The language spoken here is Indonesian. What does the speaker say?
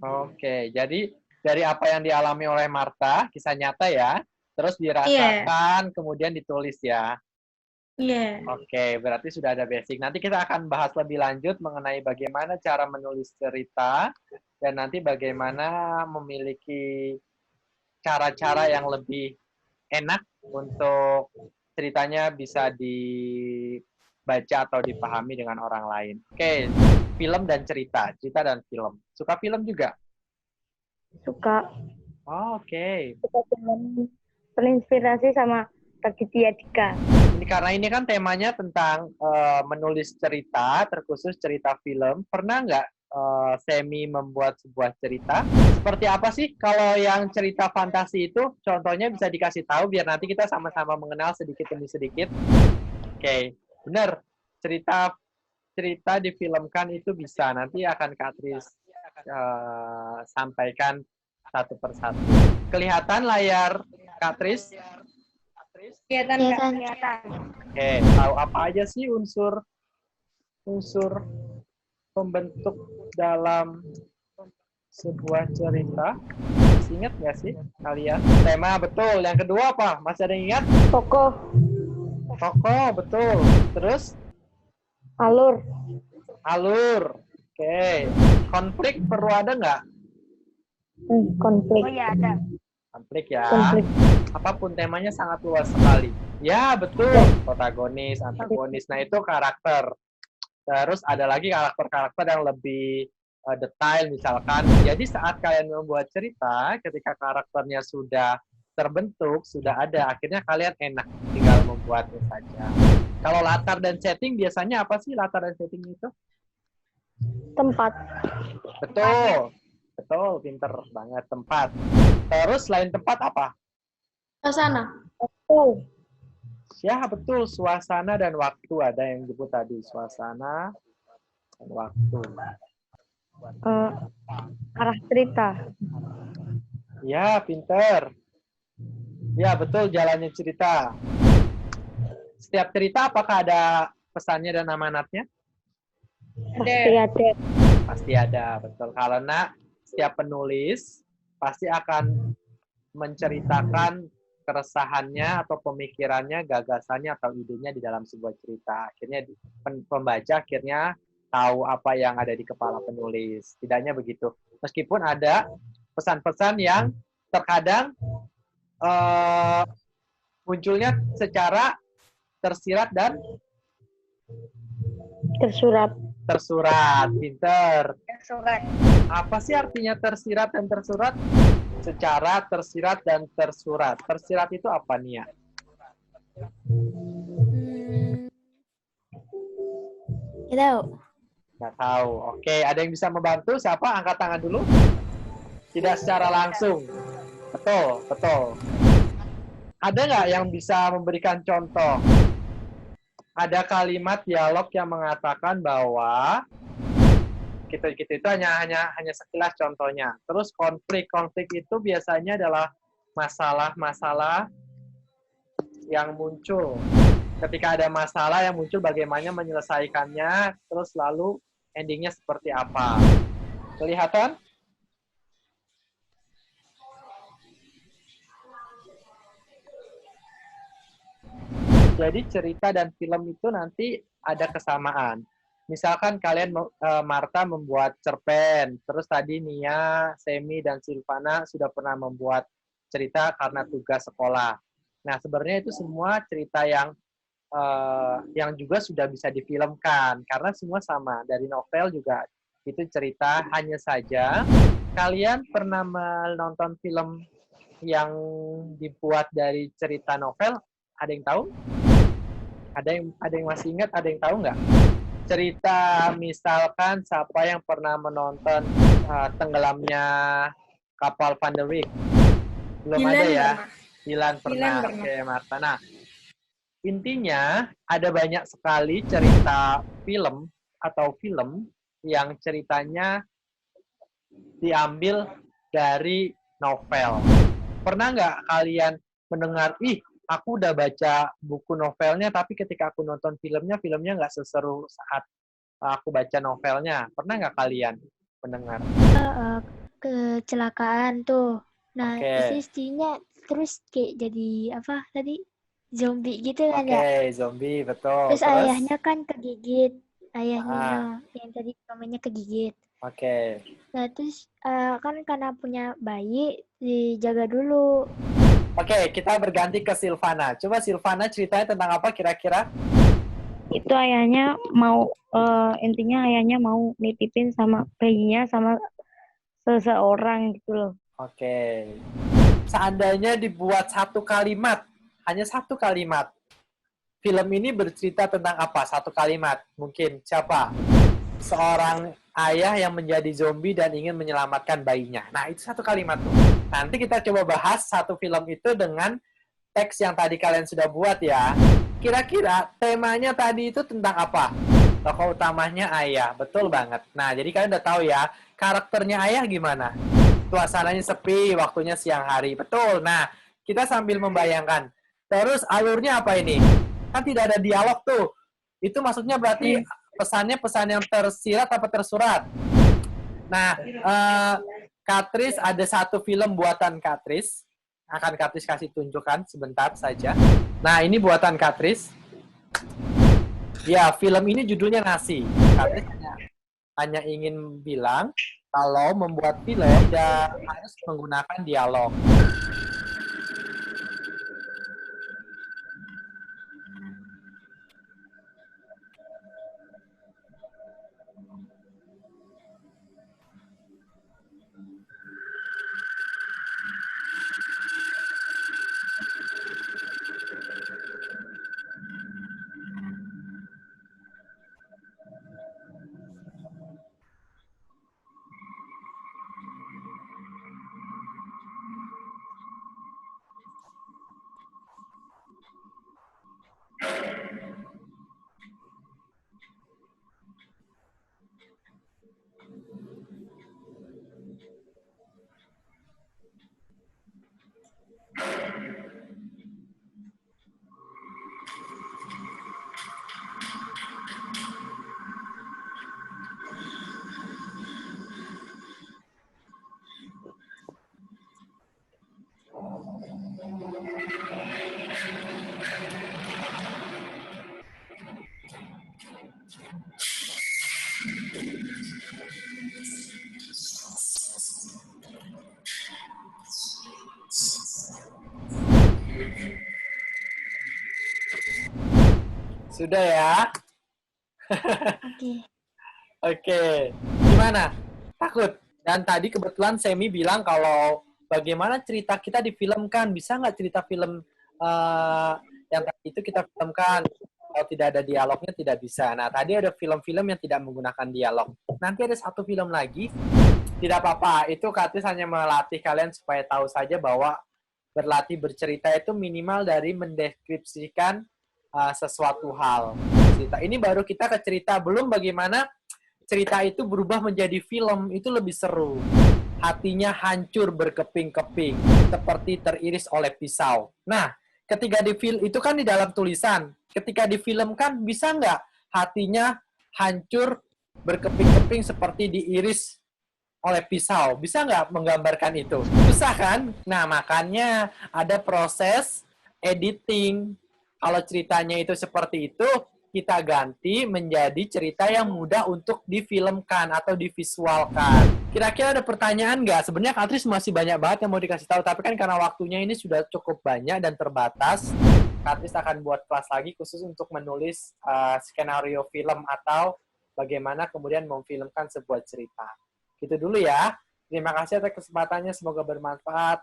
Oke, jadi dari apa yang dialami oleh Martha, kisah nyata ya, terus Iya, dirasakan, kemudian ditulis ya. iya. Oke, berarti sudah ada basic. Nanti kita akan bahas lebih lanjut mengenai bagaimana cara menulis cerita, dan nanti bagaimana memiliki cara-cara yang lebih enak untuk ceritanya bisa dibaca atau dipahami dengan orang lain. Oke, film dan cerita, cerita dan film. Suka film juga? Suka. Oh, oke. Suka film terinspirasi sama Raditya Dika. Karena ini kan temanya tentang menulis cerita, terkhusus cerita film. Pernah nggak Semi membuat sebuah cerita? Seperti apa sih kalau yang cerita fantasi itu? Contohnya bisa dikasih tahu biar nanti kita sama-sama mengenal sedikit demi sedikit. Oke, benar. Cerita cerita difilmkan itu bisa. Nanti akan Kak Tris sampaikan satu persatu. Kelihatan layar Kak Tris? Kelihatan nggak? Kelihatan. Oke, tahu apa aja sih unsur pembentuk dalam sebuah cerita? Masih ingat nggak sih kalian? Tema betul. Yang kedua apa? Masih ada yang ingat? Tokoh. Tokoh betul. Terus Alur. alur. Oke. Konflik perlu ada nggak? Konflik. Oh iya ada. Konflik ya. Konflik. Apapun temanya sangat luas sekali. Ya betul. Protagonis, antagonis. Nah itu karakter. Terus ada lagi karakter-karakter yang lebih detail misalkan. Jadi saat kalian membuat cerita, ketika karakternya sudah terbentuk, sudah ada, akhirnya kalian enak tinggal membuatnya saja. Kalau latar dan setting biasanya apa sih latar dan setting itu? Tempat. Betul. Betul, pinter banget tempat. Terus selain tempat apa? Suasana. Waktu. Ya betul, suasana dan waktu. Ada yang disebut tadi, suasana dan waktu. Arah cerita. Ya, pinter. Ya, betul jalannya cerita. Setiap cerita apakah ada pesannya dan amanatnya? Pasti ada. Pasti ada, betul. Karena setiap penulis pasti akan menceritakan keresahannya atau pemikirannya, gagasannya atau idenya di dalam sebuah cerita. Akhirnya pembaca akhirnya tahu apa yang ada di kepala penulis. Tidaknya begitu. Meskipun ada pesan-pesan yang terkadang munculnya secara tersirat dan Tersurat. tersurat. Pinter. Tersurat. Apa sih artinya tersirat dan tersurat? Secara tersirat dan tersurat. Tersirat itu apa nih ya? Tidak tahu. Nggak tahu. Oke, ada yang bisa membantu? Siapa? Angkat tangan dulu. Tidak secara langsung. Betul, betul. Ada nggak yang bisa memberikan contoh? Ada kalimat dialog yang mengatakan bahwa gitu-gitu itu hanya sekilas contohnya. Terus konflik itu biasanya adalah masalah-masalah yang muncul. Ketika ada masalah yang muncul, bagaimana menyelesaikannya, terus lalu endingnya seperti apa. Kelihatan? Jadi cerita dan film itu nanti ada kesamaan. Misalkan kalian Martha membuat cerpen, terus tadi Nia, Semi, dan Silvana sudah pernah membuat cerita karena tugas sekolah. Nah, sebenarnya itu semua cerita yang juga sudah bisa difilmkan karena semua sama. Dari novel juga itu cerita, hanya saja kalian pernah menonton film yang dibuat dari cerita novel? Ada yang tahu? Ada yang masih ingat? Ada yang tahu nggak? Cerita misalkan siapa yang pernah menonton tenggelamnya kapal Van der Wijk? Belum ada ya? Dilan pernah. Oke, Marta. Nah, intinya ada banyak sekali cerita film atau film yang ceritanya diambil dari novel. Pernah nggak kalian mendengar, aku udah baca buku novelnya, tapi ketika aku nonton filmnya nggak seseru saat aku baca novelnya. Pernah nggak kalian mendengar? kecelakaan tuh. Nah, Oke. istrinya terus kayak jadi apa tadi? Zombie gitu kan ya. Oke, zombie, betul. Terus Terus? ayahnya kan kegigit. Ayah Ah, Nino yang tadi namanya kegigit. oke. Nah, terus kan karena punya bayi dijaga dulu. Oke, kita berganti ke Silvana. Coba Silvana ceritanya tentang apa kira-kira? Itu ayahnya mau intinya ayahnya mau nitipin sama bayinya sama seseorang gitu loh. Oke. Seandainya dibuat satu kalimat, hanya satu kalimat, film ini bercerita tentang apa? Satu kalimat. Mungkin siapa? Seorang ayah yang menjadi zombie dan ingin menyelamatkan bayinya. Nah, itu satu kalimat tuh. Nanti kita coba bahas satu film itu dengan teks yang tadi kalian sudah buat ya. Kira-kira temanya tadi itu tentang apa? Tokoh utamanya ayah, betul banget. Nah, jadi kalian udah tahu ya, karakternya ayah gimana? Suasananya sepi, waktunya siang hari, betul. Nah, kita sambil membayangkan. Terus alurnya apa ini? Kan tidak ada dialog tuh. Itu maksudnya berarti pesannya pesan yang tersirat apa tersurat? Nah, Katris ada satu film buatan Katris. Akan Katris kasih tunjukkan sebentar saja. Nah, ini buatan Katris. Ya, film ini judulnya Nasi. Katris hanya ingin bilang kalau membuat film tidak harus menggunakan dialog. Sudah ya? Oke. Oke. Gimana? Takut? Dan tadi kebetulan Semi bilang kalau bagaimana cerita kita difilmkan. Bisa nggak cerita film yang tadi itu kita filmkan? Kalau tidak ada dialognya tidak bisa. Nah, tadi ada film-film yang tidak menggunakan dialog. Nanti ada satu film lagi. Tidak apa-apa. Itu Katis hanya melatih kalian supaya tahu saja bahwa berlatih bercerita itu minimal dari mendeskripsikan sesuatu hal. Cerita. Ini baru kita ke cerita. Belum bagaimana cerita itu berubah menjadi film. Itu lebih seru. Hatinya hancur berkeping-keping. Seperti teriris oleh pisau. Nah, ketika di film itu kan di dalam tulisan. Ketika difilmkan bisa nggak hatinya hancur berkeping-keping seperti diiris oleh pisau? Bisa nggak menggambarkan itu? Susah kan? Nah, makanya ada proses editing. Kalau ceritanya itu seperti itu, kita ganti menjadi cerita yang mudah untuk difilmkan atau divisualkan. Kira-kira ada pertanyaan nggak? Sebenarnya Katris masih banyak banget yang mau dikasih tahu, tapi kan karena waktunya ini sudah cukup banyak dan terbatas, Katris akan buat kelas lagi khusus untuk menulis skenario film atau bagaimana kemudian memfilmkan sebuah cerita. Gitu dulu ya. Terima kasih atas kesempatannya. Semoga bermanfaat.